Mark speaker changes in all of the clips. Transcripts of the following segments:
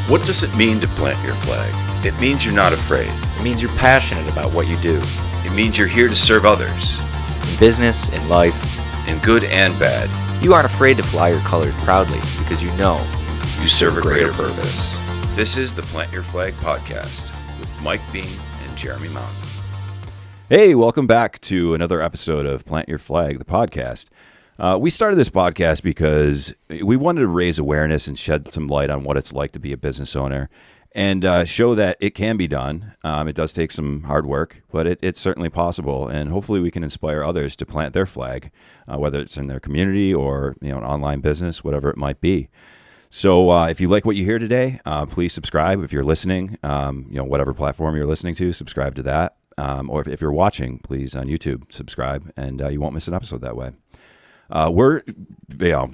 Speaker 1: What does it mean to plant your flag? It means you're not afraid.
Speaker 2: It means you're passionate about what you do.
Speaker 1: It means you're here to serve others.
Speaker 2: In business, in life.
Speaker 1: In good and bad.
Speaker 2: You aren't afraid to fly your colors proudly because you know
Speaker 1: you serve a greater purpose. This is the Plant Your Flag podcast with Mike Bean and Jeremy Mountain.
Speaker 3: Hey, welcome back to another episode of Plant Your Flag, the podcast. We started this podcast because we wanted to raise awareness and shed some light on what it's like to be a business owner and show that it can be done. It does take some hard work, but it's certainly possible. And hopefully we can inspire others to plant their flag, whether it's in their community or an online business, whatever it might be. So if you like what you hear today, please subscribe. If you're listening, whatever platform you're listening to, subscribe to that. Or if you're watching, please on YouTube, subscribe, and you won't miss an episode that way. We're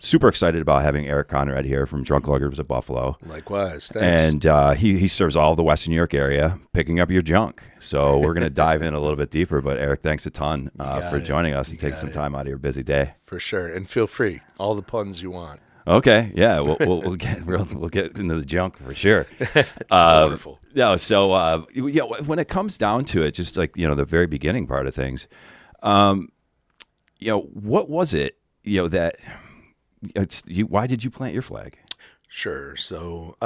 Speaker 3: super excited about having Eric Conrad here from Junkluggers of Buffalo.
Speaker 4: Likewise, thanks.
Speaker 3: And he serves all the Western New York area, picking up your junk. So we're going to dive in a little bit deper. But Eric, thanks a ton for joining us and taking some time out of your busy day.
Speaker 4: For sure, and feel free, all the puns you want.
Speaker 3: Okay, yeah, we'll get into the junk for sure.
Speaker 4: Wonderful.
Speaker 3: Yeah, so when it comes down to it, just like the very beginning part of things, what was it? Why did you plant your flag?
Speaker 4: Sure. So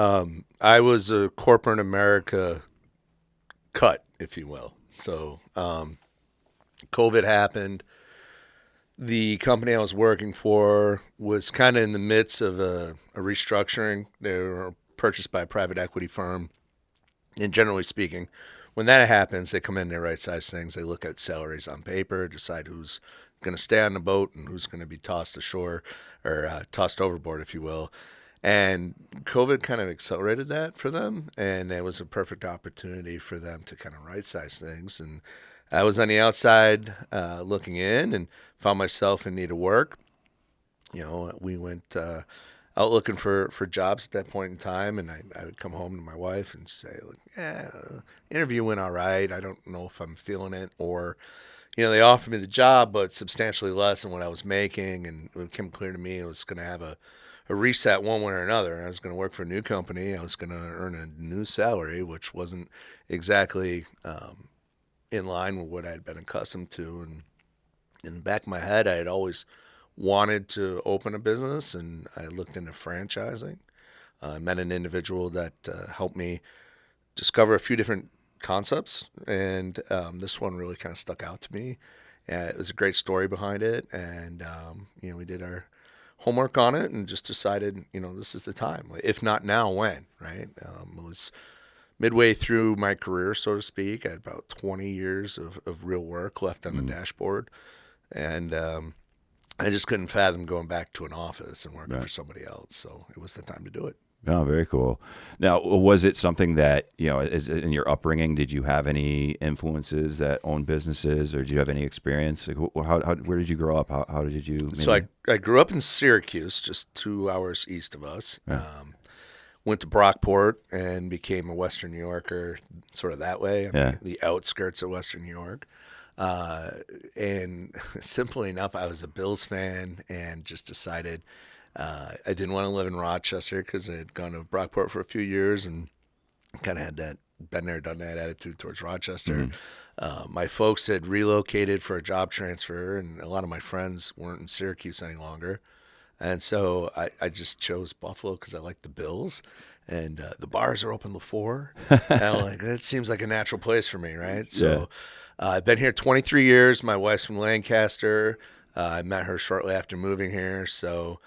Speaker 4: I was a corporate America cut, if you will. So COVID happened. The company I was working for was kind of in the midst of a restructuring. They were purchased by a private equity firm. And generally speaking, when that happens, they come in, they right-size things. They look at salaries on paper, decide who's going to stay on the boat and who's going to be tossed ashore or tossed overboard, if you will. And COVID kind of accelerated that for them, and it was a perfect opportunity for them to kind of right-size things. And I was on the outside looking in and found myself in need of work. We went out looking for jobs at that point in time, and I would come home to my wife and say, interview went all right. I don't know if I'm feeling it, or they offered me the job, but substantially less than what I was making, and it became clear to me it was going to have a reset one way or another. I was going to work for a new company. I was going to earn a new salary, which wasn't exactly in line with what I'd been accustomed to. And in the back of my head, I had always wanted to open a business, and I looked into franchising. I met an individual that helped me discover a few different concepts, and this one really kind of stuck out to me. It was a great story behind it, and we did our homework on it and just decided, this is the time. If not now, when, right? It was midway through my career, so to speak. I had about 20 years of real work left on the dashboard, and I just couldn't fathom going back to an office and working for somebody else, so it was the time to do it.
Speaker 3: Oh, very cool. Now, was it something that, in your upbringing, did you have any influences that owned businesses, or did you have any experience? Like, where did you grow up? How did you? Maybe...
Speaker 4: So I grew up in Syracuse, just 2 hours east of us. Yeah. Went to Brockport and became a Western New Yorker sort of that way, the outskirts of Western New York. And simply enough, I was a Bills fan and just decided I didn't want to live in Rochester because I had gone to Brockport for a few years and kind of had that been there, done that attitude towards Rochester. Mm-hmm. My folks had relocated for a job transfer, and a lot of my friends weren't in Syracuse any longer. And so I just chose Buffalo because I like the Bills, and the bars are open till 4. And I'm like, that seems like a natural place for me, right? So I've been here 23 years. My wife's from Lancaster. I met her shortly after moving here, so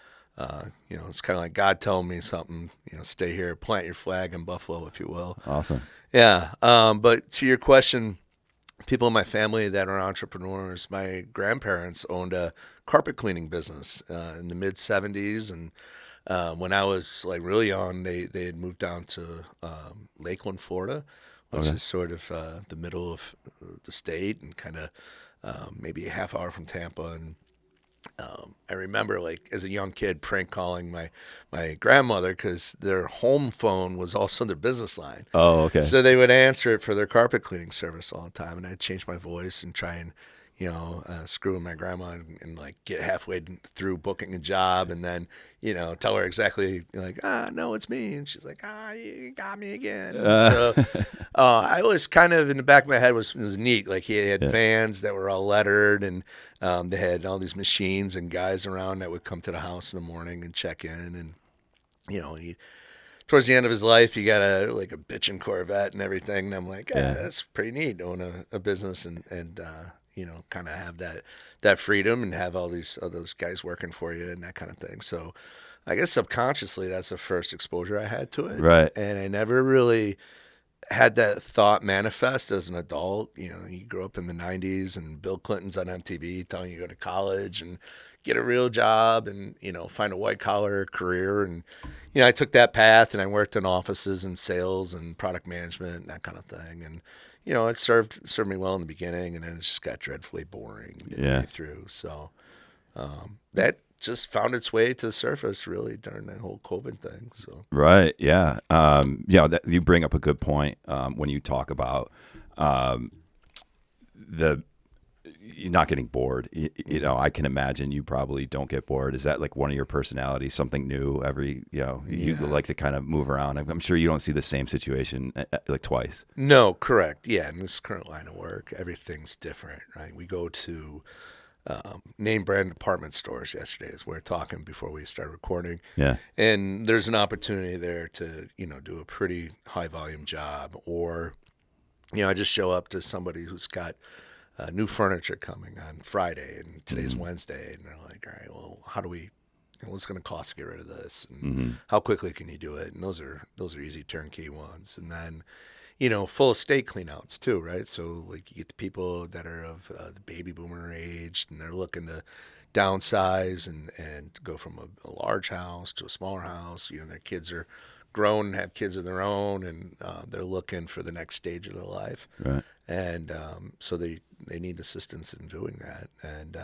Speaker 4: it's kind of like God telling me something, stay here, plant your flag in Buffalo, if you will.
Speaker 3: Awesome.
Speaker 4: Yeah. But to your question, people in my family that are entrepreneurs, my grandparents owned a carpet cleaning business in the mid 70s. And when I was really young, they had moved down to Lakeland, Florida, which is sort of the middle of the state and kind of maybe a half hour from Tampa. And I remember, as a young kid, prank calling my grandmother because their home phone was also their business line.
Speaker 3: Oh, okay.
Speaker 4: So they would answer it for their carpet cleaning service all the time, and I'd change my voice and try and, screwing my grandma and like get halfway through booking a job and then, tell her exactly like, no, it's me. And she's like, you got me again. So I was kind of in the back of my head was neat. Like he had vans that were all lettered and they had all these machines and guys around that would come to the house in the morning and check in. And, towards the end of his life, he got a bitchin' Corvette and everything. And I'm like, that's pretty neat, own a business and kind of have that freedom and have all those guys working for you and that kind of thing. So I guess subconsciously, that's the first exposure I had to it.
Speaker 3: Right.
Speaker 4: And I never really had that thought manifest as an adult. You grew up in the 90s and Bill Clinton's on MTV telling you to go to college and get a real job and, find a white collar career. And, I took that path and I worked in offices and sales and product management and that kind of thing. And, it served me well in the beginning and then it just got dreadfully boring midway through. So that just found its way to the surface really during that whole COVID thing. So
Speaker 3: right, yeah, you bring up a good point when you talk about you're not getting bored. I can imagine you probably don't get bored. Is that like one of your personalities? Something new every you like to kind of move around. I'm sure you don't see the same situation like twice.
Speaker 4: No, correct. Yeah, in this current line of work, everything's different, right? We go to name brand department stores yesterday as we were talking before we started recording.
Speaker 3: Yeah.
Speaker 4: And there's an opportunity there to, do a pretty high volume job or, I just show up to somebody who's got new furniture coming on Friday and today's Wednesday. And they're like, all right, well, what's it going to cost to get rid of this? And how quickly can you do it? And those are easy turnkey ones. And then, full estate cleanouts too, right? So like you get the people that are of the baby boomer age and they're looking to downsize and go from a large house to a smaller house. Their kids are grown and have kids of their own and they're looking for the next stage of their life.
Speaker 3: Right.
Speaker 4: And so they need assistance in doing that. And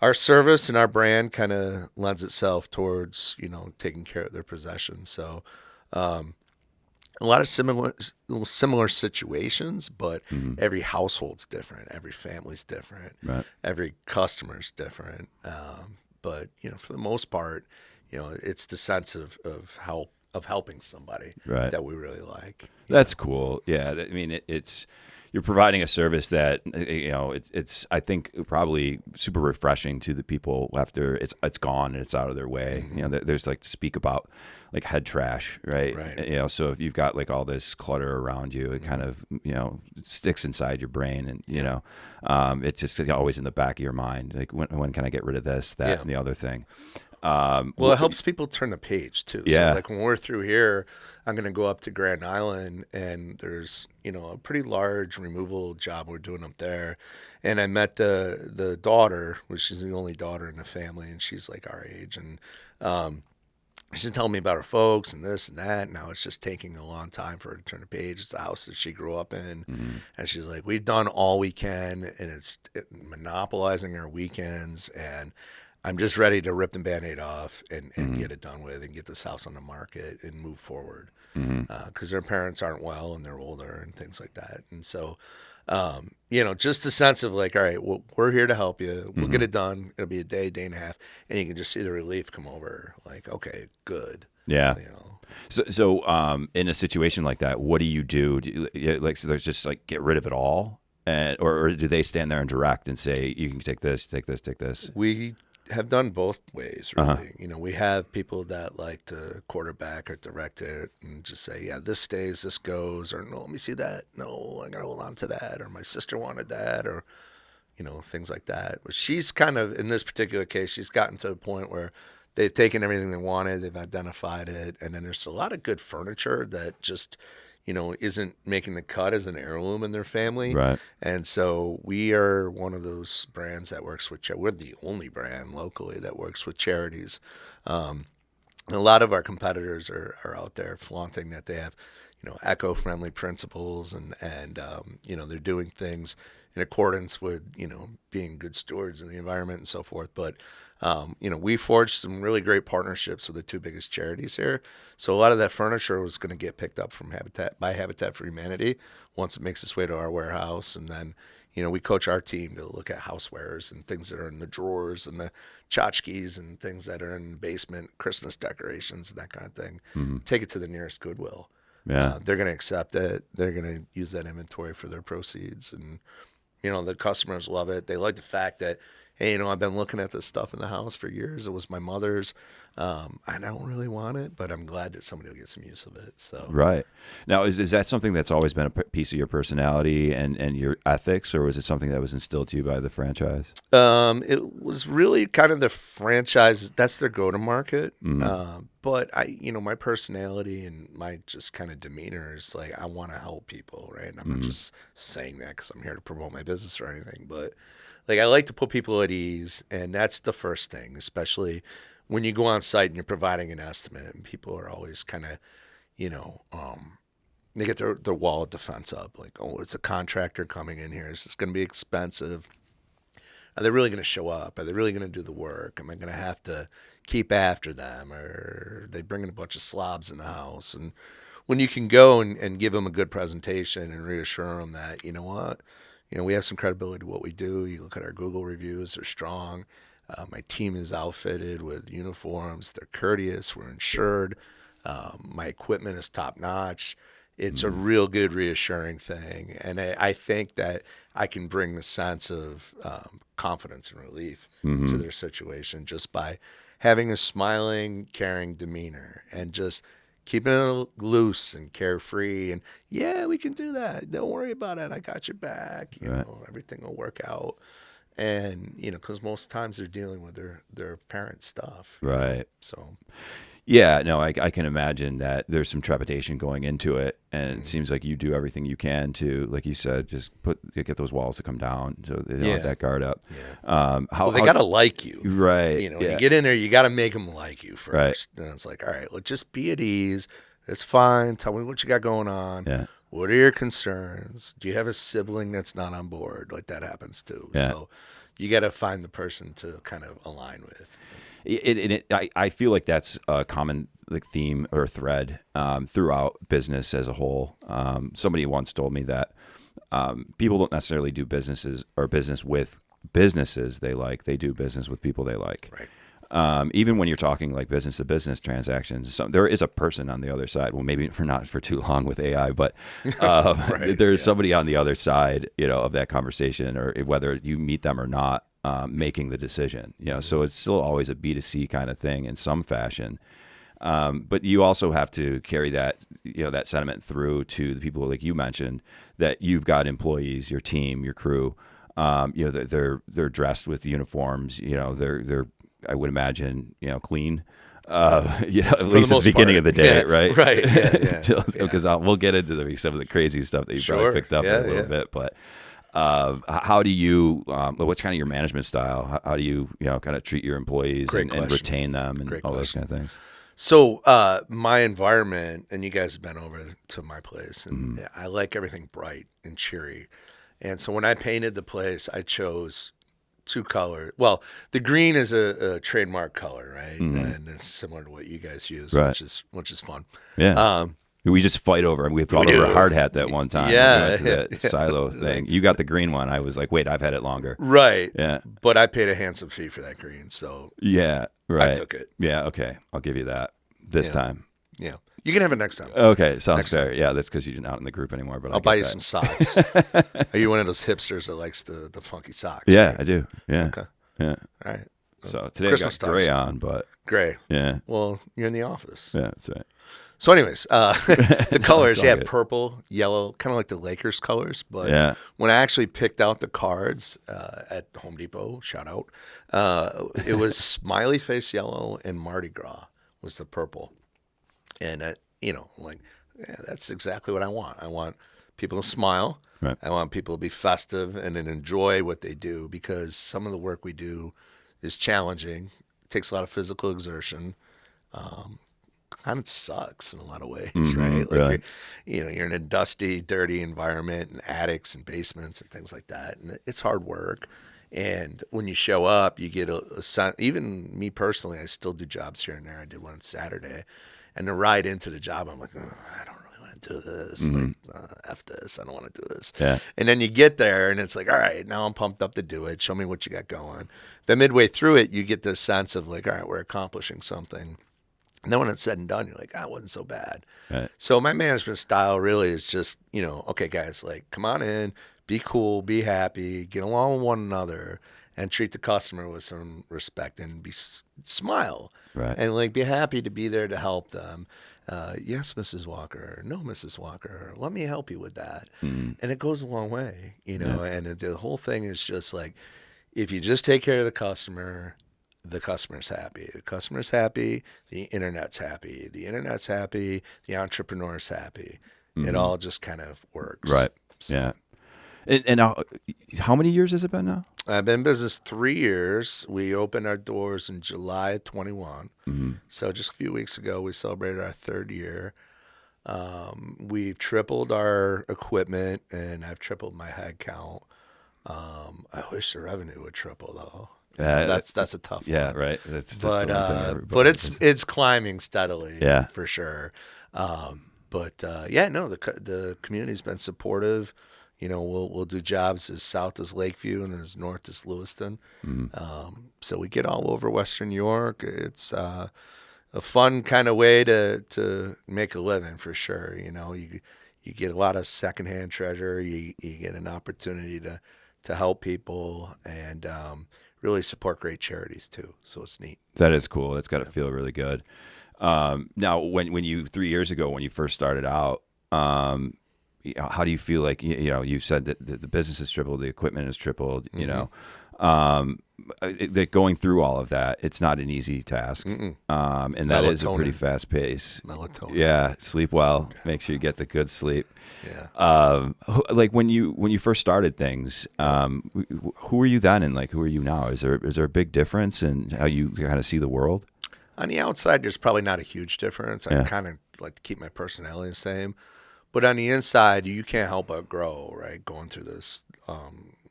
Speaker 4: our service and our brand kind of lends itself towards, taking care of their possessions. So a lot of similar situations, but every household's different. Every family's different.
Speaker 3: Right.
Speaker 4: Every customer's different. But, for the most part, it's the sense of helping somebody that we really like.
Speaker 3: That's cool. Yeah. I mean, it's you're providing a service that, it's I think probably super refreshing to the people after it's gone and it's out of their way. There's like to speak about like head trash, right?
Speaker 4: Right.
Speaker 3: So if you've got like all this clutter around you, it kind of, sticks inside your brain and, it's just always in the back of your mind. Like when can I get rid of this, that, and the other thing?
Speaker 4: Well, it helps people turn the page too.
Speaker 3: Yeah.
Speaker 4: So like when we're through here, I'm going to go up to Grand Island and there's, a pretty large removal job we're doing up there. And I met the daughter, which is the only daughter in the family. And she's like our age. And, she's telling me about her folks and this and that. Now it's just taking a long time for her to turn the page. It's the house that she grew up in. And she's like, we've done all we can and it's monopolizing our weekends. And I'm just ready to rip the Band-Aid off and get it done with and get this house on the market and move forward. Because their parents aren't well and they're older and things like that. And so, just the sense of like, all right, well, we're here to help you. We'll get it done. It'll be a day and a half. And you can just see the relief come over. Like, okay, good.
Speaker 3: Yeah. So in a situation like that, what do you do? So there's just like get rid of it all? Or do they stand there and direct and say, you can take this, take this, take this?
Speaker 4: We have done both ways, really. We have people that like to quarterback or direct it and just say, yeah, this stays, this goes, or no, let me see that. No, I got to hold on to that, or my sister wanted that, or, things like that. But she's kind of, in this particular case, she's gotten to the point where they've taken everything they wanted, they've identified it, and then there's a lot of good furniture that just, isn't making the cut as an heirloom in their family.
Speaker 3: Right.
Speaker 4: And so we are one of those brands that works with, we're the only brand locally that works with charities. A lot of our competitors are out there flaunting that they have, eco-friendly principles and they're doing things in accordance with, being good stewards of the environment and so forth. But, we forged some really great partnerships with the two biggest charities here. So a lot of that furniture was going to get picked up from Habitat for Humanity once it makes its way to our warehouse. And then, we coach our team to look at housewares and things that are in the drawers and the tchotchkes and things that are in the basement, Christmas decorations and that kind of thing. Take it to the nearest Goodwill.
Speaker 3: Yeah.
Speaker 4: They're going to accept it. They're going to use that inventory for their proceeds. And, the customers love it. They like the fact that, hey, I've been looking at this stuff in the house for years. It was my mother's. I don't really want it, but I'm glad that somebody will get some use of it. So
Speaker 3: Right. Now, is that something that's always been a piece of your personality and your ethics, or was it something that was instilled to you by the franchise?
Speaker 4: It was really kind of the franchise. That's their go-to-market. But my personality and my just kind of demeanor is like, I want to help people, right? And I'm not just saying that because I'm here to promote my business or anything, but like I like to put people at ease, and that's the first thing, especially when you go on site and you're providing an estimate, and people are always kind of, they get their wall of defense up, like, oh, it's a contractor coming in here. Is this going to be expensive? Are they really going to show up? Are they really going to do the work? Am I going to have to keep after them? Or are they bringing a bunch of slobs in the house? And when you can go and give them a good presentation and reassure them that, you know what, we have some credibility to what we do. You look at our Google reviews, they're strong. My team is outfitted with uniforms. They're courteous. We're insured. My equipment is top notch. It's a real good, reassuring thing. And I think that I can bring the sense of confidence and relief to their situation just by having a smiling, caring demeanor and just keeping it loose and carefree. And, yeah, we can do that. Don't worry about it. I got your back. Everything will work out. And, because most times they're dealing with their parent stuff.
Speaker 3: Right.
Speaker 4: So,
Speaker 3: yeah, no, I can imagine that there's some trepidation going into it, and it seems like you do everything you can to, like you said, just get those walls to come down so they don't have that guard up.
Speaker 4: Yeah. They got to like you.
Speaker 3: Right.
Speaker 4: When you get in there, you got to make them like you first. Right. And it's like, all right, well, just be at ease. It's fine. Tell me what you got going on. Yeah. What are your concerns? Do you have a sibling that's not on board? Like that happens too. Yeah. So you got to find the person to kind of align with.
Speaker 3: I feel like that's a common theme or thread throughout business as a whole. Somebody once told me that people don't necessarily do business with businesses they like. They do business with people they like.
Speaker 4: Right.
Speaker 3: Even when you're talking like business to business transactions, there is a person on the other side. Well, maybe not for too long with AI, but there's somebody on the other side, of that conversation, or whether you meet them or not, making the decision. So it's still always a B2C kind of thing in some fashion. But you also have to carry that, that sentiment through to the people like you mentioned, that you've got employees, your team, your crew. They're dressed with uniforms. They're I would imagine, clean, at least at the beginning of the day, right?
Speaker 4: Right. Yeah.
Speaker 3: Because we'll get into some of the crazy stuff that you probably picked up a little bit. But how do you, what's kind of your management style? How do you, kind of treat your employees and retain them and all those kind of things?
Speaker 4: So my environment, and you guys have been over to my place, and I like everything bright and cheery. And so when I painted the place, I chose two colors. Well, the green is a trademark color, right? And it's similar to what you guys use, which is fun.
Speaker 3: Yeah. We just fight over it. We fought over a hard hat that one time.
Speaker 4: Yeah.
Speaker 3: We went to that silo thing. You got the green one. I was like, wait, I've had it longer.
Speaker 4: Right.
Speaker 3: Yeah.
Speaker 4: But I paid a handsome fee for that green, so
Speaker 3: yeah, right.
Speaker 4: I took it.
Speaker 3: Yeah, okay. I'll give you that this time.
Speaker 4: Yeah. You can have it next time.
Speaker 3: Okay, sounds fair. Yeah, that's because you're not in the group anymore. But
Speaker 4: I'll buy you some socks. Are you one of those hipsters that likes the funky socks?
Speaker 3: Yeah,
Speaker 4: right?
Speaker 3: I do. Yeah.
Speaker 4: Okay.
Speaker 3: Yeah.
Speaker 4: All right.
Speaker 3: So today
Speaker 4: Christmas
Speaker 3: I got gray on, but
Speaker 4: gray.
Speaker 3: Yeah.
Speaker 4: Well, you're in the office.
Speaker 3: Yeah, that's right.
Speaker 4: So, anyways, the colors,
Speaker 3: good.
Speaker 4: Purple, yellow, kind of like the Lakers colors. But when I actually picked out the cards at Home Depot, shout out, it was smiley face yellow and Mardi Gras was the purple. And that's exactly what I want. I want people to smile.
Speaker 3: Right.
Speaker 4: I want people to be festive and then enjoy what they do, because some of the work we do is challenging. It takes a lot of physical exertion. Kind of sucks in a lot of ways, right? Like
Speaker 3: really.
Speaker 4: You're in a dusty, dirty environment and attics and basements and things like that. And it's hard work. And when you show up, you get a sense. Even me personally, I still do jobs here and there. I did one on Saturday. And the ride into the job, I'm like, I don't really want to want to do this. Like, F this. I don't want to do this.
Speaker 3: Yeah.
Speaker 4: And then you get there and it's like, all right, now I'm pumped up to do it. Show me what you got going. Then midway through it, you get this sense of like, all right, we're accomplishing something. And then when it's said and done, you're like, it wasn't so bad.
Speaker 3: Right.
Speaker 4: So my management style really is just, okay, guys, like, come on in, be cool, be happy, get along with one another, and treat the customer with some respect and smile.
Speaker 3: Right.
Speaker 4: And like be happy to be there to help them. Yes, Mrs. Walker. No, Mrs. Walker. Let me help you with that. And it goes a long way, and the whole thing is just like, if you just take care of the customer's happy. The customer's happy. The internet's happy. The internet's happy. The entrepreneur's happy. It all just kind of works.
Speaker 3: Right.
Speaker 4: So.
Speaker 3: Yeah. And how many years has it been now?
Speaker 4: I've been in business 3 years. We opened our doors in July of 21. So just a few weeks ago, we celebrated our 3rd year. We've tripled our equipment, and I've tripled my head count. I wish the revenue would triple, though. That's a tough one.
Speaker 3: Yeah, right. That's the one thing
Speaker 4: but it's climbing steadily.
Speaker 3: Yeah.
Speaker 4: For sure. The community's been supportive. We'll do jobs as south as Lakeview and as north as Lewiston. So we get all over Western New York. It's a fun kind of way to make a living for sure. You get a lot of secondhand treasure. You get an opportunity to help people and really support great charities too. So it's neat.
Speaker 3: That is cool. It's got to feel really good. Now, when you 3 years ago when you first started out, how do you feel like, you said that the business has tripled, the equipment has tripled, that going through all of that, it's not an easy task. And that is a pretty fast pace.
Speaker 4: Melatonin.
Speaker 3: Yeah. Sleep well, make sure you get the good sleep.
Speaker 4: Yeah.
Speaker 3: Like when you first started things, who were you then and like, who are you now? Is there a big difference in how you kind of see the world?
Speaker 4: On the outside, there's probably not a huge difference. I kind of like to keep my personality the same. But on the inside, you can't help but grow, right? Going through this,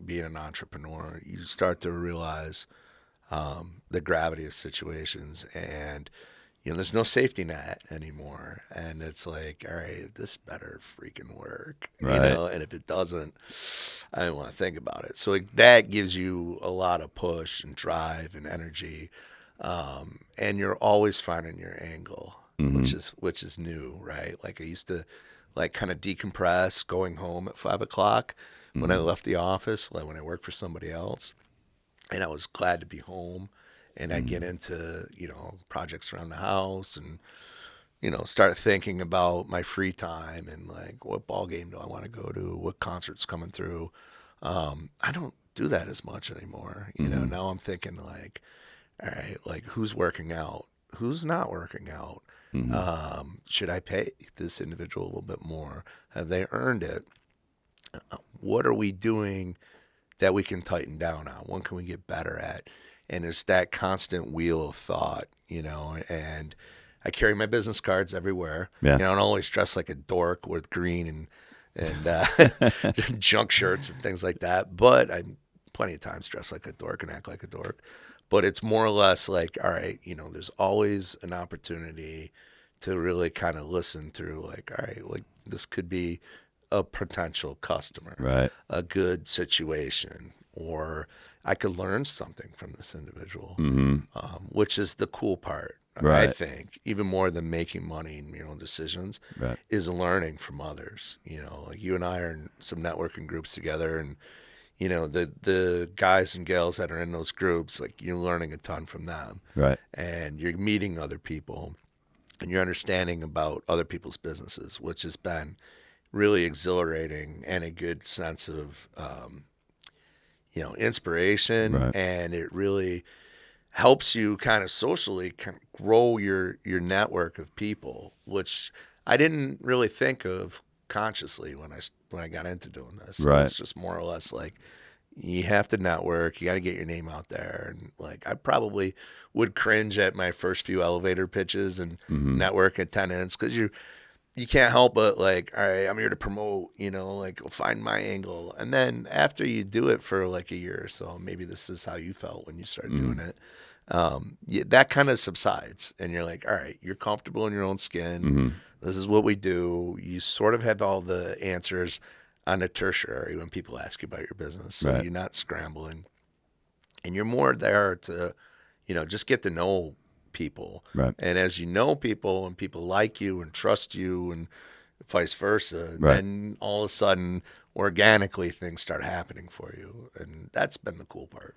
Speaker 4: being an entrepreneur, you start to realize the gravity of situations, and there's no safety net anymore. And it's like, all right, this better freaking work,
Speaker 3: right.
Speaker 4: And if it doesn't, I don't want to think about it. So that gives you a lot of push and drive and energy, and you're always finding your angle, which is new, right? Like I used to. Like kind of decompress going home at 5 o'clock when I left the office, like when I worked for somebody else. And I was glad to be home, and I'd get into, projects around the house and, start thinking about my free time and like, what ball game do I want to go to? What concert's coming through? I don't do that as much anymore. Now I'm thinking like, all right, like who's working out? Who's not working out? Should I pay this individual a little bit more? Have they earned it? What are we doing that we can tighten down on? What can we get better at? And it's that constant wheel of thought, and I carry my business cards everywhere.
Speaker 3: Yeah.
Speaker 4: I don't always dress like a dork with green and junk shirts and things like that, but I plenty of times dress like a dork and act like a dork. But it's more or less like, all right, there's always an opportunity to really kind of listen through like, all right, like this could be a potential customer,
Speaker 3: right?
Speaker 4: A good situation, or I could learn something from this individual, which is the cool part.
Speaker 3: Right.
Speaker 4: I think even more than making money and your own decisions
Speaker 3: Right.
Speaker 4: is learning from others. Like you and I are in some networking groups together, and the guys and gals that are in those groups, like you're learning a ton from them.
Speaker 3: Right.
Speaker 4: And you're meeting other people and you're understanding about other people's businesses, which has been really exhilarating and a good sense of, inspiration.
Speaker 3: Right.
Speaker 4: And it really helps you kind of socially kind of grow your network of people, which I didn't really think of consciously when I got into doing this.
Speaker 3: Right.
Speaker 4: It's just more or less like you have to network, you got to get your name out there. And like I probably would cringe at my first few elevator pitches and network attendance, because you can't help but like, all right, I'm here to promote, like find my angle. And then after you do it for like a year or so, maybe this is how you felt when you started doing it. That kind of subsides, and you're like, all right, you're comfortable in your own skin. This is what we do. You sort of have all the answers on a tertiary when people ask you about your business. So
Speaker 3: Right.
Speaker 4: you're not scrambling. And you're more there to, just get to know people.
Speaker 3: Right.
Speaker 4: And as you know people and people like you and trust you and vice versa,
Speaker 3: Right.
Speaker 4: then all of a sudden, organically, things start happening for you. And that's been the cool part.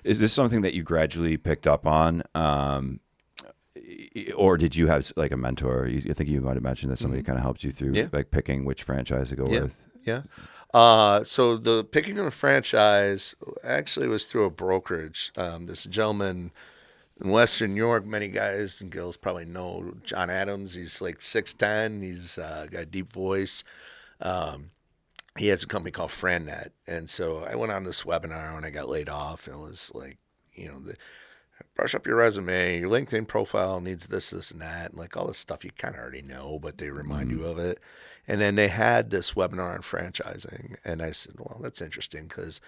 Speaker 3: Is this something that you gradually picked up on? Or did you have like a mentor? I think you might have mentioned that somebody kind of helped you through like picking which franchise to go with.
Speaker 4: Yeah. So the picking of a franchise actually was through a brokerage. There's a gentleman in Western New York, many guys and girls probably know John Adams. He's like 6'10". He's got a deep voice. He has a company called FranNet. And so I went on this webinar when I got laid off, and it was like, brush up your resume, your LinkedIn profile needs this, and that, and like all this stuff you kind of already know, but they remind you of it. And then they had this webinar on franchising, and I said, well, that's interesting, because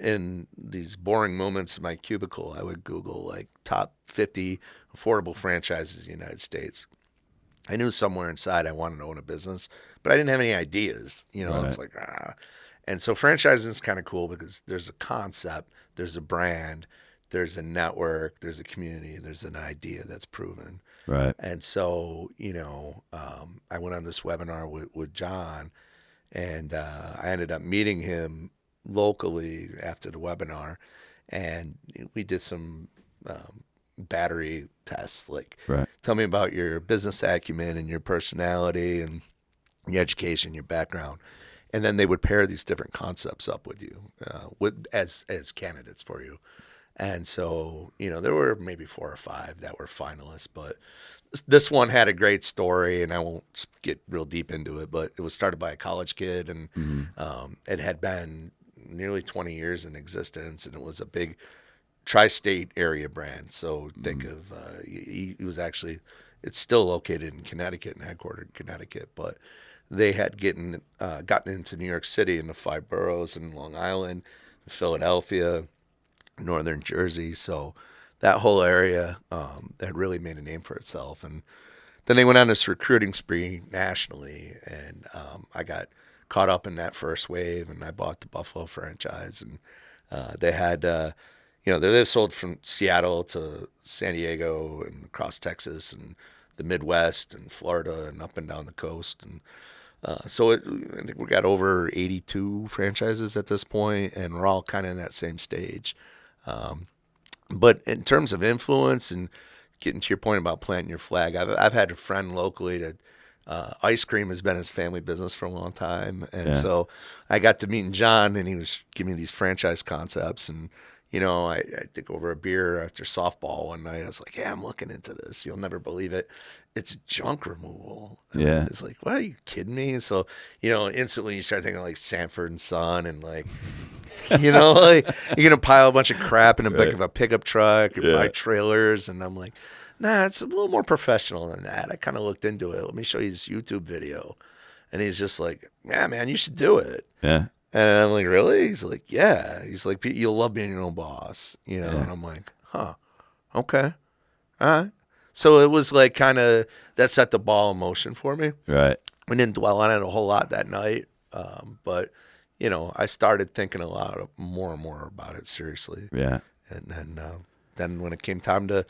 Speaker 4: in these boring moments in my cubicle, I would Google like top 50 affordable franchises in the United States. I knew somewhere inside I wanted to own a business, but I didn't have any ideas.
Speaker 3: Right.
Speaker 4: It's like, And so franchising is kind of cool because there's a concept, there's a brand, there's a network, there's a community, there's an idea that's proven.
Speaker 3: Right.
Speaker 4: And so, I went on this webinar with John, and I ended up meeting him locally after the webinar, and we did some battery tests, like,
Speaker 3: Right.
Speaker 4: tell me about your business acumen and your personality and your education, your background. And then they would pair these different concepts up with you, as candidates for you. And so, there were maybe 4 or 5 that were finalists, but this one had a great story, and I won't get real deep into it, but it was started by a college kid, and it had been nearly 20 years in existence, and it was a big tri-state area brand. So think of, he was actually, it's still located in Connecticut and headquartered in Connecticut, but they had gotten into New York City in the 5 boroughs, and Long Island, Philadelphia, Northern Jersey. So that whole area had really made a name for itself. And then they went on this recruiting spree nationally, and I got caught up in that first wave, and I bought the Buffalo franchise. And they had, they sold from Seattle to San Diego and across Texas and the Midwest and Florida and up and down the coast. And so I think we got over 82 franchises at this point, and we're all kind of in that same stage. But in terms of influence and getting to your point about planting your flag, I've had a friend locally that ice cream has been his family business for a long time. And so I got to meet John, and he was giving me these franchise concepts. And, I think over a beer after softball one night, I was like, yeah, I'm looking into this. You'll never believe it. It's junk removal. And
Speaker 3: Yeah.
Speaker 4: it's like, what, are you kidding me? So, instantly you start thinking like Sanford and Son, and like, like you're going to pile a bunch of crap in the back of a pickup truck or buy trailers. And I'm like, nah, it's a little more professional than that. I kind of looked into it. Let me show you this YouTube video. And he's just like, yeah, man, you should do it.
Speaker 3: Yeah.
Speaker 4: And I'm like, really? He's like, yeah. He's like, you'll love being your own boss, And I'm like, huh, okay, all right. So it was like kind of, that set the ball in motion for me.
Speaker 3: Right.
Speaker 4: We didn't dwell on it a whole lot that night, but I started thinking a lot more and more about it seriously.
Speaker 3: Yeah.
Speaker 4: And then when it came time to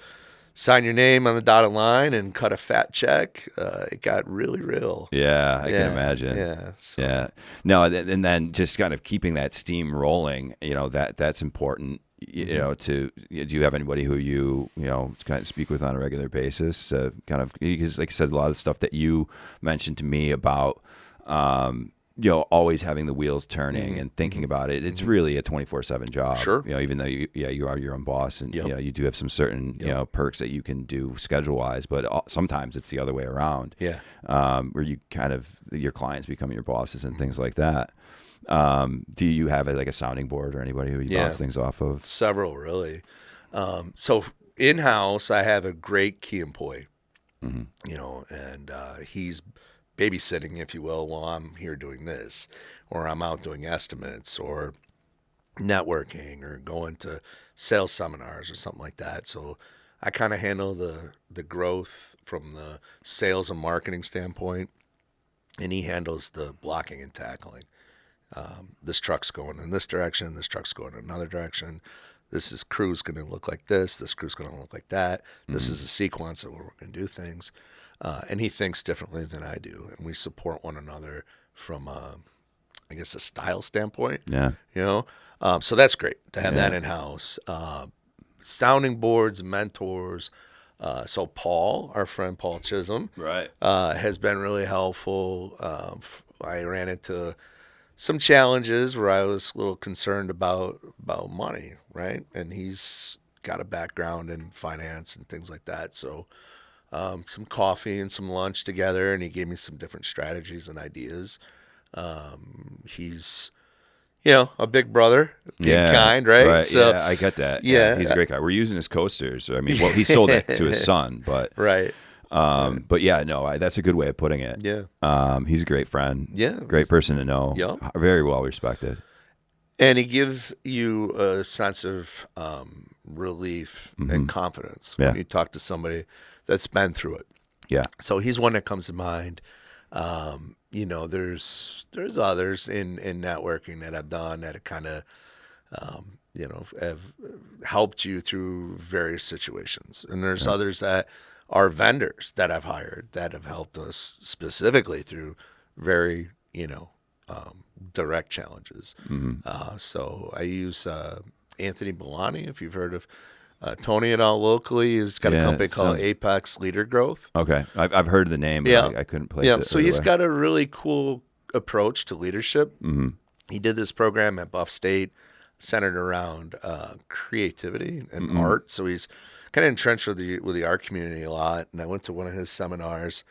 Speaker 4: sign your name on the dotted line and cut a fat check, it got really real.
Speaker 3: Yeah, I can imagine.
Speaker 4: Yeah. So.
Speaker 3: Yeah. No, and then just kind of keeping that steam rolling, that's important. Do you have anybody who you kind of speak with on a regular basis? Because like I said, a lot of the stuff that you mentioned to me about, always having the wheels turning and thinking about it. It's really a 24/7 job. Sure. Even though you are your own boss, and you do have some certain perks that you can do schedule wise, but sometimes it's the other way around. Yeah. Where you kind of, your clients become your bosses and things like that. Do you have a sounding board or anybody who you bounce things off of?
Speaker 4: Several, really. So in-house, I have a great key employee, and he's babysitting, if you will, while I'm here doing this, or I'm out doing estimates or networking or going to sales seminars or something like that. So I kind of handle the growth from the sales and marketing standpoint, and he handles the blocking and tackling. This truck's going in this direction. This truck's going in another direction. This crew's going to look like this. This crew's going to look like that. This is a sequence of where we're going to do things. And he thinks differently than I do. And we support one another from, I guess, a style standpoint.
Speaker 3: Yeah.
Speaker 4: So that's great to have that in-house. Sounding boards, mentors. So Paul, our friend Paul Chisholm,
Speaker 3: Right.
Speaker 4: has been really helpful. I ran into some challenges where I was a little concerned about money, right? And he's got a background in finance and things like that. So some coffee and some lunch together, and he gave me some different strategies and ideas. He's, a big brother, being kind, right?
Speaker 3: Right.
Speaker 4: So,
Speaker 3: yeah, I get that.
Speaker 4: Yeah.
Speaker 3: He's a great guy. We're using his coasters. I mean, well, he sold it to his son, but
Speaker 4: right.
Speaker 3: But yeah, no, that's a good way of putting it.
Speaker 4: Yeah.
Speaker 3: He's a great friend.
Speaker 4: Yeah.
Speaker 3: Great person to know.
Speaker 4: Yep.
Speaker 3: Very well respected.
Speaker 4: And he gives you a sense of relief and confidence when you talk to somebody that's been through it.
Speaker 3: Yeah.
Speaker 4: So he's one that comes to mind. There's others in networking that I've done that have kind of, have helped you through various situations. And there's others that are vendors that I've hired that have helped us specifically through very, direct challenges. So I use Anthony Bellani, if you've heard of Tony at all locally. He's got a company called Ep.6 Leader Growth.
Speaker 3: Okay. I've heard the name, but I couldn't place it.
Speaker 4: So he's got a really cool approach to leadership. He did this program at Buff State centered around creativity and art. So he's kind of entrenched with the art community a lot. And I went to one of his seminars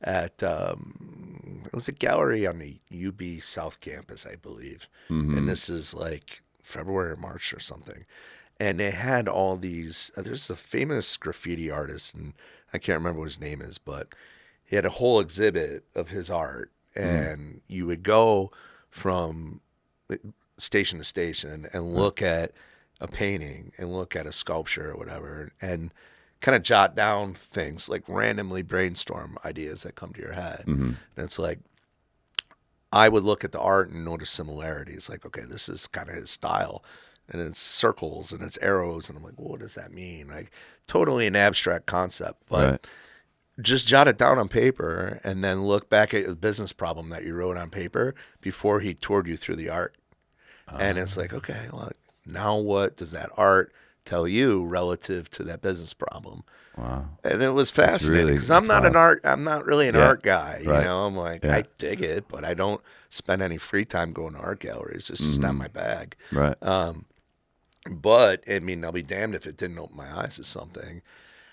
Speaker 4: at it was a gallery on the UB South Campus, I believe. And this is like February or March or something. And they had all these, there's a famous graffiti artist, and I can't remember what his name is, but he had a whole exhibit of his art. And you would go from station to station and look at a painting and look at a sculpture or whatever, and kind of jot down things, like randomly brainstorm ideas that come to your head. And it's like, I would look at the art and notice similarities. Like, okay, this is kind of his style. And it's circles and it's arrows. And I'm like, well, what does that mean? Like, totally an abstract concept. But just jot it down on paper and then look back at the business problem that you wrote on paper before he toured you through the art. And it's like, okay, well, now what does that art tell you relative to that business problem?
Speaker 3: Wow.
Speaker 4: And it was fascinating because I'm not really an art guy.
Speaker 3: Right.
Speaker 4: I'm like, I dig it, but I don't spend any free time going to art galleries. It's just not my bag.
Speaker 3: Right.
Speaker 4: But I mean, I'll be damned if it didn't open my eyes to something.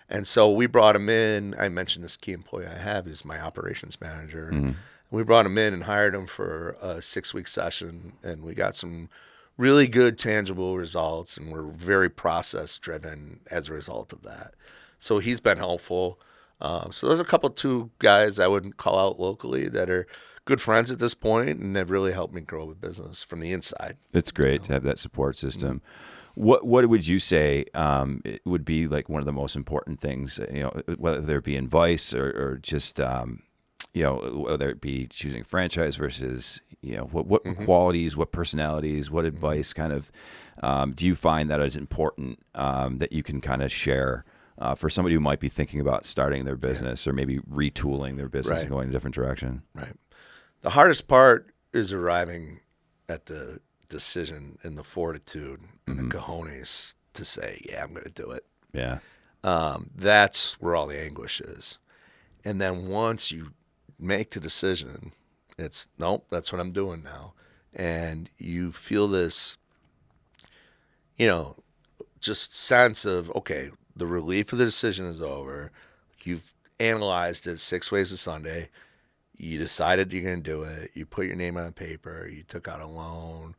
Speaker 4: And so we brought him in. I mentioned this key employee I have is my operations manager. We brought him in and hired him for a 6-week session, and we got some really good tangible results, and we're very process driven as a result of that. So he's been helpful. So there's two guys I wouldn't call out locally that are good friends at this point, and have really helped me grow the business from the inside.
Speaker 3: It's great to have that support system. What would you say it would be like one of the most important things, whether it be advice or just, whether it be choosing franchise versus, what qualities, what personalities, what advice kind of do you find that is important that you can kind of share for somebody who might be thinking about starting their business or maybe retooling their business and going a different direction?
Speaker 4: Right. The hardest part is arriving at the decision and the fortitude and the cojones to say, yeah, I'm going to do it.
Speaker 3: Yeah.
Speaker 4: That's where all the anguish is. And then once you make the decision, it's, nope, that's what I'm doing now. And you feel this, just sense of, okay, the relief of the decision is over. You've analyzed it 6 ways to Sunday. You decided you're going to do it. You put your name on a paper. You took out a loan.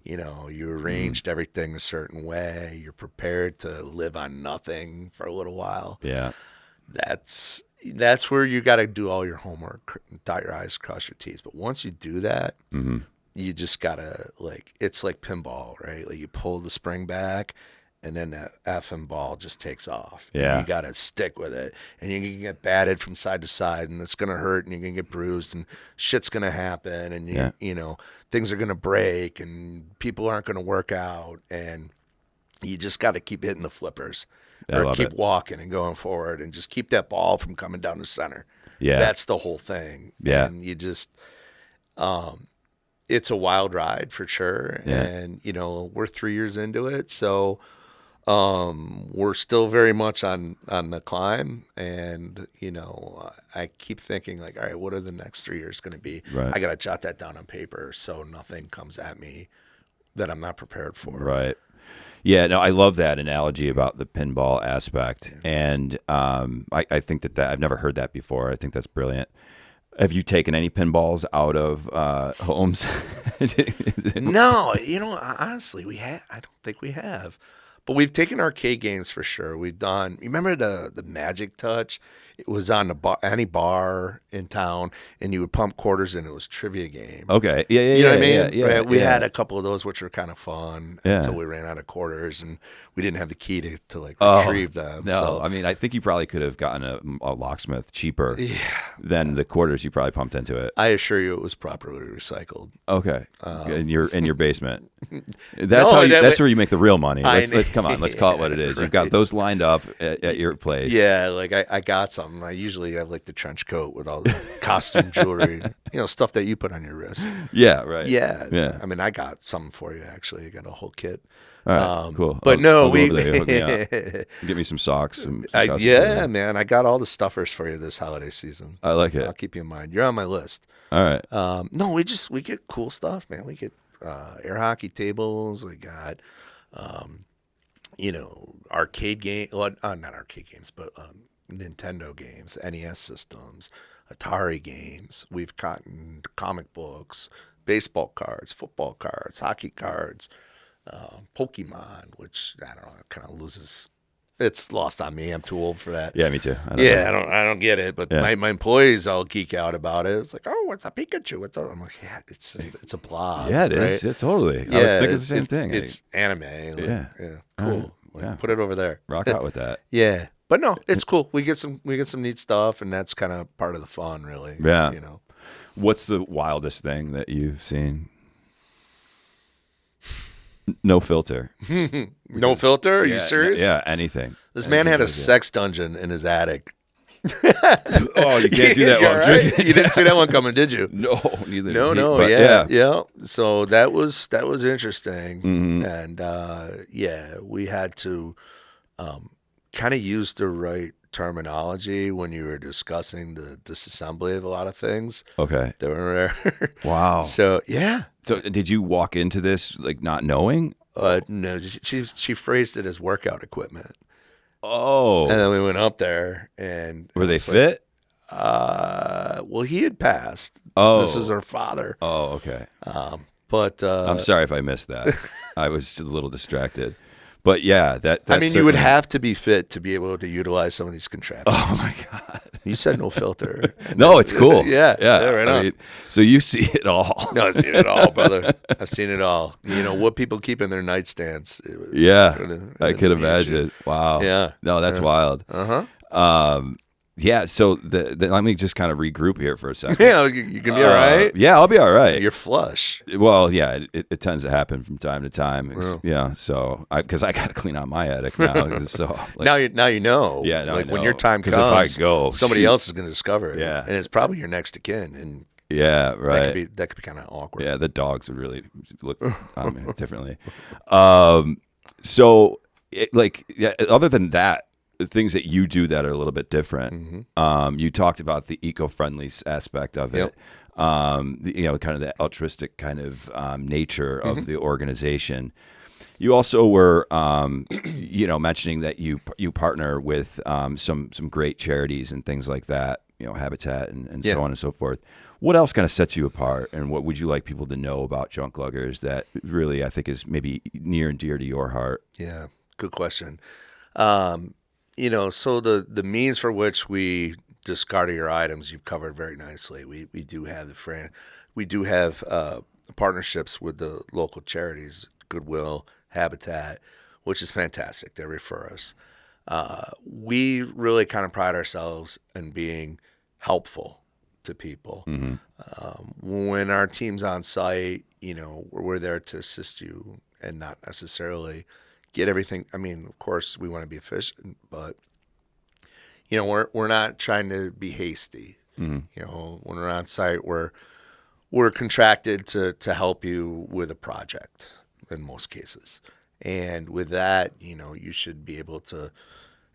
Speaker 4: You arranged everything a certain way. You're prepared to live on nothing for a little while.
Speaker 3: Yeah.
Speaker 4: That's where you got to do all your homework, dot your I's, cross your T's. But once you do that, you just got to, it's like pinball, right? Like you pull the spring back and then that effing ball just takes off.
Speaker 3: Yeah.
Speaker 4: And you got to stick with it, and you can get batted from side to side, and it's going to hurt, and you're going to get bruised, and shit's going to happen, and you know, things are going to break, and people aren't going to work out, and you just got to keep hitting the flippers, or keep walking and going forward, and just keep that ball from coming down the center.
Speaker 3: Yeah.
Speaker 4: That's the whole thing.
Speaker 3: Yeah.
Speaker 4: And you just, it's a wild ride for sure.
Speaker 3: Yeah.
Speaker 4: And, you know, we're 3 years into it. So, we're still very much on the climb. And, you know, I keep thinking like, all right, what are the next 3 years going to be?
Speaker 3: Right.
Speaker 4: I got to jot that down on paper so nothing comes at me that I'm not prepared for.
Speaker 3: Right. Yeah, no, I love that analogy about the pinball aspect, and I think that I've never heard that before. I think that's brilliant. Have you taken any pinballs out of homes?
Speaker 4: No, you know, honestly, I don't think we have, but we've taken arcade games for sure. We've done. You remember the Magic Touch? It was on any bar in town, and you would pump quarters in. It was a trivia game.
Speaker 3: Okay, yeah,
Speaker 4: You know what I mean?
Speaker 3: Yeah,
Speaker 4: Right? We
Speaker 3: yeah.
Speaker 4: had a couple of those, which were kind of fun
Speaker 3: Yeah.
Speaker 4: until we ran out of quarters, and we didn't have the key to like retrieve them.
Speaker 3: No,
Speaker 4: So,
Speaker 3: I mean, I think you probably could have gotten a locksmith cheaper than the quarters you probably pumped into it.
Speaker 4: I assure you, it was properly recycled.
Speaker 3: Okay, in your basement. That's
Speaker 4: No,
Speaker 3: that's where you make the real money.
Speaker 4: I
Speaker 3: Let's come on. Let's call it what it is. You've got
Speaker 4: Right.
Speaker 3: those lined up at your place.
Speaker 4: Yeah, like I got something. I usually have like the trench coat with all the costume jewelry, you know, stuff that you put on your wrist.
Speaker 3: Yeah. Right.
Speaker 4: Yeah. I mean, I got something for you actually. I got a whole kit.
Speaker 3: All right. Cool.
Speaker 4: But
Speaker 3: I'll go over there, hook me up. Get me some socks.
Speaker 4: Yeah, man. I got all the stuffers for you this holiday season.
Speaker 3: I like it.
Speaker 4: I'll keep you in mind. You're on my list.
Speaker 3: All right.
Speaker 4: No, we get cool stuff, man. We get air hockey tables. We got, you know, arcade game. Well, not arcade games, but Nintendo games, NES systems, Atari games. We've gotten comic books, baseball cards, football cards, hockey cards, Pokemon, which I don't know, it kind of loses. It's lost on me. I'm too old for that.
Speaker 3: Yeah, me too.
Speaker 4: I don't get it. But my employees all geek out about it. It's like, oh, what's a Pikachu? What's up? I'm like, yeah, it's a blob.
Speaker 3: Yeah, it is.
Speaker 4: right?
Speaker 3: Yeah, totally.
Speaker 4: Yeah,
Speaker 3: I was thinking the same thing.
Speaker 4: It's anime. Like,
Speaker 3: Yeah.
Speaker 4: cool. Like,
Speaker 3: Yeah.
Speaker 4: put it over there.
Speaker 3: Rock out with that.
Speaker 4: Yeah, but no, it's cool. We get some neat stuff, and that's kind of part of the fun, really.
Speaker 3: Yeah.
Speaker 4: You know.
Speaker 3: What's the wildest thing that you've seen? No filter.
Speaker 4: No filter? Are you
Speaker 3: Yeah,
Speaker 4: serious?
Speaker 3: Yeah, anything.
Speaker 4: This man had a sex dungeon in his attic.
Speaker 3: Oh, you can't do that while I'm
Speaker 4: Right?
Speaker 3: drinking.
Speaker 4: You didn't see that one coming, did you?
Speaker 3: No, neither.
Speaker 4: No,
Speaker 3: did he,
Speaker 4: no,
Speaker 3: but
Speaker 4: yeah. So that was interesting,
Speaker 3: Mm-hmm.
Speaker 4: and we had to kind of use the right terminology when you were discussing the disassembly of a lot of things
Speaker 3: Okay.
Speaker 4: that were there.
Speaker 3: Wow.
Speaker 4: So yeah,
Speaker 3: So did you walk into this like not knowing?
Speaker 4: no, she phrased it as workout equipment,
Speaker 3: Oh.
Speaker 4: and then we went up there and
Speaker 3: Were they
Speaker 4: it's like,
Speaker 3: fit?
Speaker 4: well, he had passed.
Speaker 3: Oh.
Speaker 4: This is her father.
Speaker 3: Oh, okay.
Speaker 4: But
Speaker 3: I'm sorry if I missed that. I was just a little distracted. But yeah, that's
Speaker 4: I mean, you would
Speaker 3: certainly-
Speaker 4: have to be fit to be able to utilize some of these contraptions.
Speaker 3: Oh my God.
Speaker 4: You said no filter.
Speaker 3: No, it's cool.
Speaker 4: Yeah,
Speaker 3: I
Speaker 4: right on.
Speaker 3: mean, so you see it all.
Speaker 4: No, I've seen it all, brother. I've seen it all. You know, what people keep in their nightstands.
Speaker 3: Yeah,
Speaker 4: Could've-
Speaker 3: I could
Speaker 4: be an
Speaker 3: imagine.
Speaker 4: issue.
Speaker 3: Wow.
Speaker 4: Yeah.
Speaker 3: No, that's wild.
Speaker 4: Uh-huh.
Speaker 3: Yeah. So let me just kind of regroup here for a second.
Speaker 4: Yeah, you can be all right.
Speaker 3: Yeah, I'll be all right.
Speaker 4: You're flush.
Speaker 3: Well, yeah, it tends to happen from time to time. Yeah. So because I got to clean out my attic now. So like,
Speaker 4: Now you know.
Speaker 3: Yeah, now I
Speaker 4: Like when
Speaker 3: know.
Speaker 4: your time
Speaker 3: 'Cause
Speaker 4: comes,
Speaker 3: if I go,
Speaker 4: somebody
Speaker 3: shoot.
Speaker 4: else is going to discover it.
Speaker 3: Yeah.
Speaker 4: And it's probably your next of kin, and
Speaker 3: yeah, right.
Speaker 4: that could be kind of awkward.
Speaker 3: Yeah, the dogs would really look on me differently. So, other than that, the things that you do that are a little bit different. You talked about the eco-friendly aspect of it. Kind of the altruistic kind of nature of the organization. You also were, mentioning that you partner with some great charities and things like that. Habitat and so on and so forth. What else kind of sets you apart, and what would you like people to know about Junkluggers that really I think is maybe near and dear to your heart?
Speaker 4: Yeah, good question. So the means for which we discard your items, you've covered very nicely. We do have partnerships with the local charities, Goodwill, Habitat. which is fantastic. They refer us. We really kind of pride ourselves in being helpful to people. When our team's on site, we're there to assist you and not necessarily get everything. I mean, of course, we want to be efficient, but we're not trying to be hasty. When we're on site, we're contracted to help you with a project in most cases. And with that, you should be able to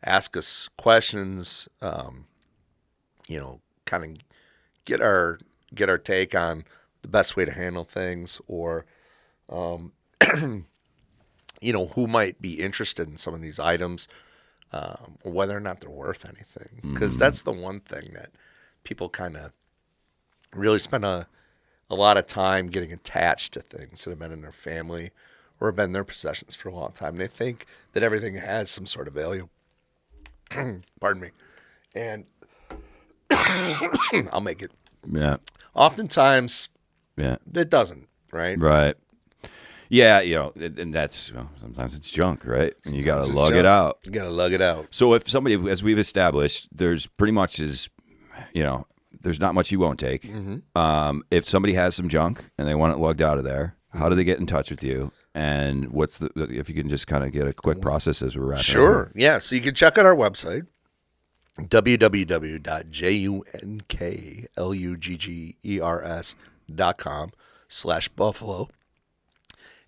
Speaker 4: ask us questions, kind of get our take on the best way to handle things, or, who might be interested in some of these items, or whether or not they're worth anything. Because that's the one thing that people kind of really spend a lot of time getting attached to things that have been in their family or have been their possessions for a long time. They think that everything has some sort of value. Pardon me. And I'll make it.
Speaker 3: Yeah.
Speaker 4: Oftentimes,
Speaker 3: Yeah.
Speaker 4: it doesn't, right?
Speaker 3: Right. Yeah, and that's, sometimes it's junk, right? And you got to lug it out.
Speaker 4: You got to lug it out.
Speaker 3: So if somebody, as we've established, there's pretty much there's not much you won't take. If somebody has some junk and they want it lugged out of there, how do they get in touch with you? And if you can just kind of get a quick process as we're wrapping up.
Speaker 4: Sure. Yeah. So you can check out our website, www.junkluggers.com/Buffalo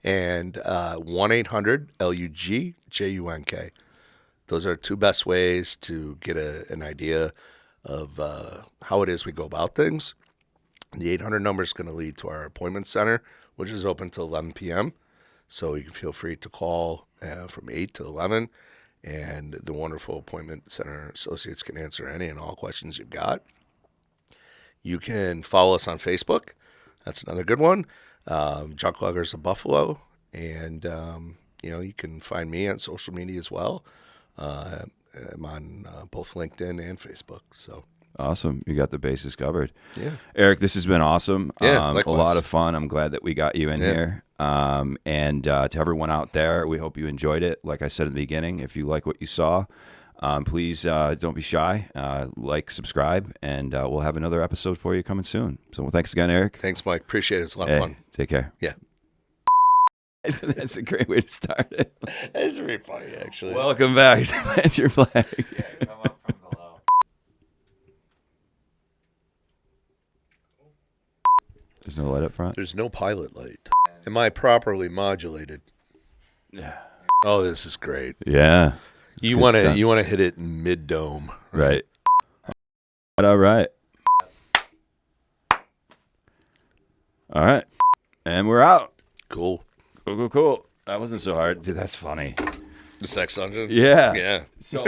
Speaker 4: and 1-800-LUG-JUNK. Those are two best ways to get an idea of how it is we go about things. The 800 number is going to lead to our appointment center, which is open till 11 p.m. So you can feel free to call from 8 to 11, and the wonderful appointment center associates can answer any and all questions you've got. You can follow us on Facebook. That's another good one. Junkluggers of Buffalo. And, you can find me on social media as well. I'm on both LinkedIn and Facebook. So
Speaker 3: awesome. You got the bases covered.
Speaker 4: Yeah.
Speaker 3: Eric, this has been awesome.
Speaker 4: Yeah,
Speaker 3: a
Speaker 4: likewise.
Speaker 3: lot of fun. I'm glad that we got you in here. And to everyone out there, we hope you enjoyed it. Like I said in the beginning, if you like what you saw, please don't be shy. Subscribe, and we'll have another episode for you coming soon. So thanks again, Eric.
Speaker 4: Thanks, Mike. Appreciate it. It's a lot of fun.
Speaker 3: Take care.
Speaker 4: Yeah.
Speaker 3: That's a great way to start it.
Speaker 4: That's very funny, actually.
Speaker 3: Welcome back to Plant Your Flag.
Speaker 2: Come up from below.
Speaker 3: There's no light up front?
Speaker 4: There's no pilot light. Am I properly modulated?
Speaker 3: Yeah.
Speaker 4: Oh, this is great.
Speaker 3: Yeah.
Speaker 4: You want to hit it in mid dome,
Speaker 3: right? All right. All right. And we're out.
Speaker 4: Cool.
Speaker 3: Cool. That wasn't so hard. Dude, that's funny.
Speaker 4: The sex dungeon?
Speaker 3: Yeah.
Speaker 4: Yeah.
Speaker 3: So